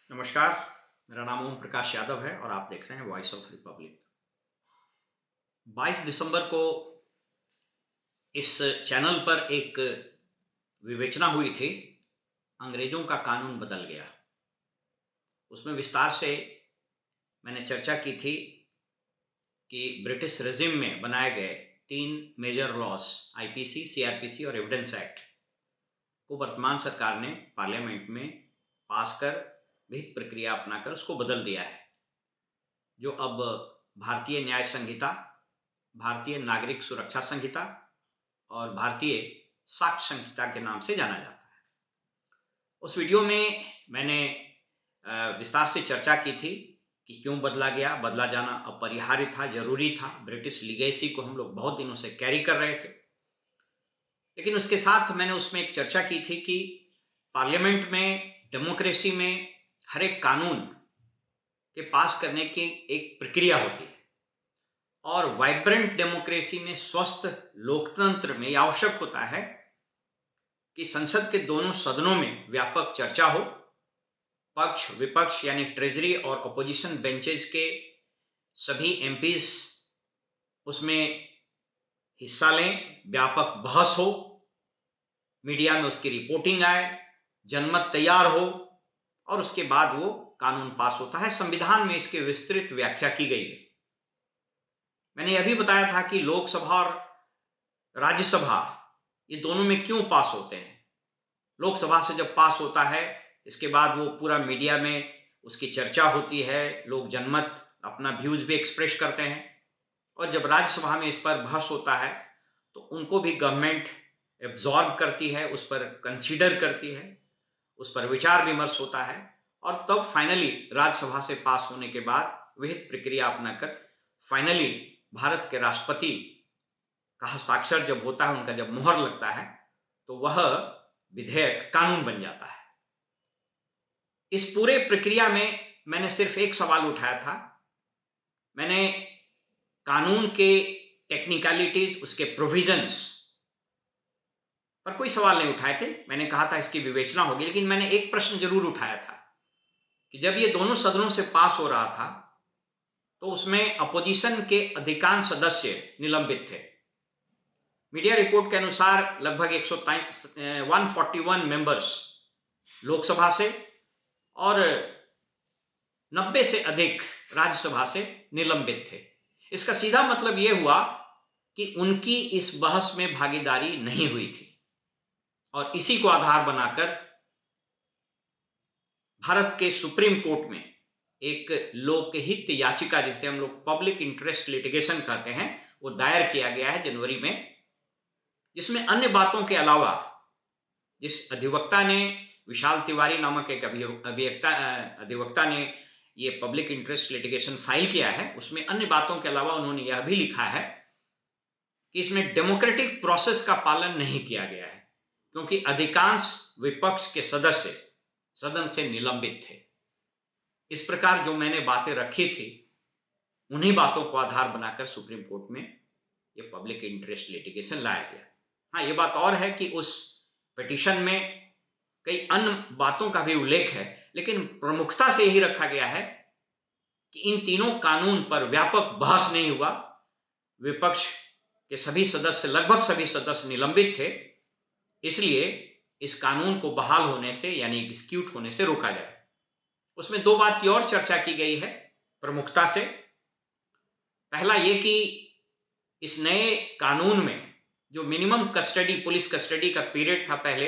नमस्कार। मेरा नाम ओम प्रकाश यादव है और आप देख रहे हैं वॉइस ऑफ रिपब्लिक। 22 दिसंबर को इस चैनल पर एक विवेचना हुई थी। अंग्रेजों का कानून बदल गया। उसमें विस्तार से मैंने चर्चा की थी कि ब्रिटिश रेजिम में बनाए गए 3 मेजर लॉज आईपीसी, सीआरपीसी और एविडेंस एक्ट को वर्तमान सरकार ने पार्लियामेंट में पास कर विहित प्रक्रिया अपनाकर उसको बदल दिया है, जो अब भारतीय न्याय संहिता, भारतीय नागरिक सुरक्षा संहिता और भारतीय साक्ष्य संहिता के नाम से जाना जाता है। उस वीडियो में मैंने विस्तार से चर्चा की थी कि क्यों बदला गया, बदला जाना अपरिहार्य था, जरूरी था। ब्रिटिश लीगेसी को हम लोग बहुत दिनों से कैरी कर रहे थे। लेकिन उसके साथ मैंने उसमें एक चर्चा की थी कि पार्लियामेंट में, डेमोक्रेसी में हर एक कानून के पास करने की एक प्रक्रिया होती है और वाइब्रेंट डेमोक्रेसी में, स्वस्थ लोकतंत्र में यह आवश्यक होता है कि संसद के दोनों सदनों में व्यापक चर्चा हो, पक्ष विपक्ष यानी ट्रेजरी और अपोजिशन बेंचेस के सभी एमपीज उसमें हिस्सा लें, व्यापक बहस हो, मीडिया में उसकी रिपोर्टिंग आए, जनमत तैयार हो और उसके बाद वो कानून पास होता है। संविधान में इसकी विस्तृत व्याख्या की गई है। मैंने यह भी बताया था कि लोकसभा और राज्यसभा ये दोनों में क्यों पास होते हैं। लोकसभा से जब पास होता है, इसके बाद वो पूरा मीडिया में उसकी चर्चा होती है, लोग जनमत अपना व्यूज भी एक्सप्रेस करते हैं और जब राज्यसभा में इस पर बहस होता है तो उनको भी गवर्नमेंट एब्जॉर्ब करती है, उस पर कंसीडर करती है, उस पर विचार विमर्श होता है और तब फाइनली राज्यसभा से पास होने के बाद विहित प्रक्रिया अपनाकर फाइनली भारत के राष्ट्रपति का हस्ताक्षर जब होता है, उनका जब मुहर लगता है, तो वह विधेयक कानून बन जाता है। इस पूरे प्रक्रिया में मैंने सिर्फ एक सवाल उठाया था। मैंने कानून के टेक्निकलिटीज, उसके प्रोविजंस पर कोई सवाल नहीं उठाए थे। मैंने कहा था इसकी विवेचना होगी, लेकिन मैंने एक प्रश्न जरूर उठाया था कि जब ये दोनों सदनों से पास हो रहा था तो उसमें अपोजिशन के अधिकांश सदस्य निलंबित थे। मीडिया रिपोर्ट के अनुसार लगभग 141 मेंबर्स लोकसभा से और 90 से अधिक राज्यसभा से निलंबित थे। इसका सीधा मतलब यह हुआ कि उनकी इस बहस में भागीदारी नहीं हुई थी और इसी को आधार बनाकर भारत के सुप्रीम कोर्ट में एक लोकहित याचिका, जिसे हम लोग पब्लिक इंटरेस्ट लिटिगेशन कहते हैं, वो दायर किया गया है जनवरी में, जिसमें अन्य बातों के अलावा जिस अधिवक्ता ने, विशाल तिवारी नामक एक अधिवक्ता ने ये पब्लिक इंटरेस्ट लिटिगेशन फाइल किया है, उसमें अन्य बातों के अलावा उन्होंने यह भी लिखा है कि इसमें डेमोक्रेटिक प्रोसेस का पालन नहीं किया गया है क्योंकि अधिकांश विपक्ष के सदस्य सदन से निलंबित थे। इस प्रकार जो मैंने बातें रखी थी, उन्हीं बातों को आधार बनाकर सुप्रीम कोर्ट में ये पब्लिक इंटरेस्ट लिटिगेशन लाया गया। हाँ, ये बात और है कि उस पिटीशन में कई अन्य बातों का भी उल्लेख है, लेकिन प्रमुखता से यही रखा गया है कि इन तीनों कानून पर व्यापक बहस नहीं हुआ। विपक्ष के सभी सदस्य, लगभग सभी सदस्य निलंबित थे, इसलिए इस कानून को बहाल होने से यानी एग्जीक्यूट होने से रोका जाए। उसमें दो बात की और चर्चा की गई है प्रमुखता से। पहला ये कि इस नए कानून में जो मिनिमम कस्टडी, पुलिस कस्टडी का पीरियड था पहले,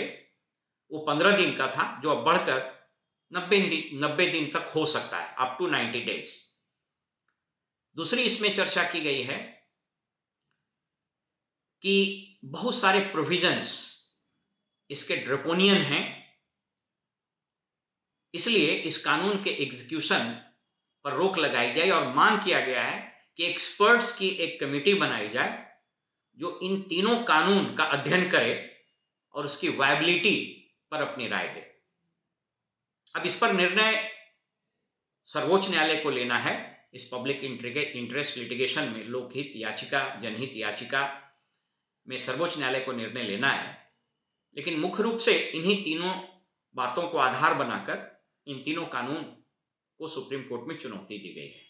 वो 15 दिन का था, जो अब बढ़कर 90 दिन तक हो सकता है, अप टू 90 डेज। दूसरी इसमें चर्चा की गई है कि बहुत सारे प्रोविजंस इसके ड्रेकोनियन हैं, इसलिए इस कानून के एग्जीक्यूशन पर रोक लगाई जाए और मांग किया गया है कि एक्सपर्ट्स की एक कमेटी बनाई जाए जो इन तीनों कानून का अध्ययन करे और उसकी वायबिलिटी पर अपनी राय दे। अब इस पर निर्णय सर्वोच्च न्यायालय को लेना है। इस पब्लिक इंटरेस्ट लिटिगेशन में, लोकहित याचिका, जनहित याचिका में सर्वोच्च न्यायालय को निर्णय लेना है, लेकिन मुख्य रूप से इन्हीं तीनों बातों को आधार बनाकर इन तीनों कानून को सुप्रीम कोर्ट में चुनौती दी गई है।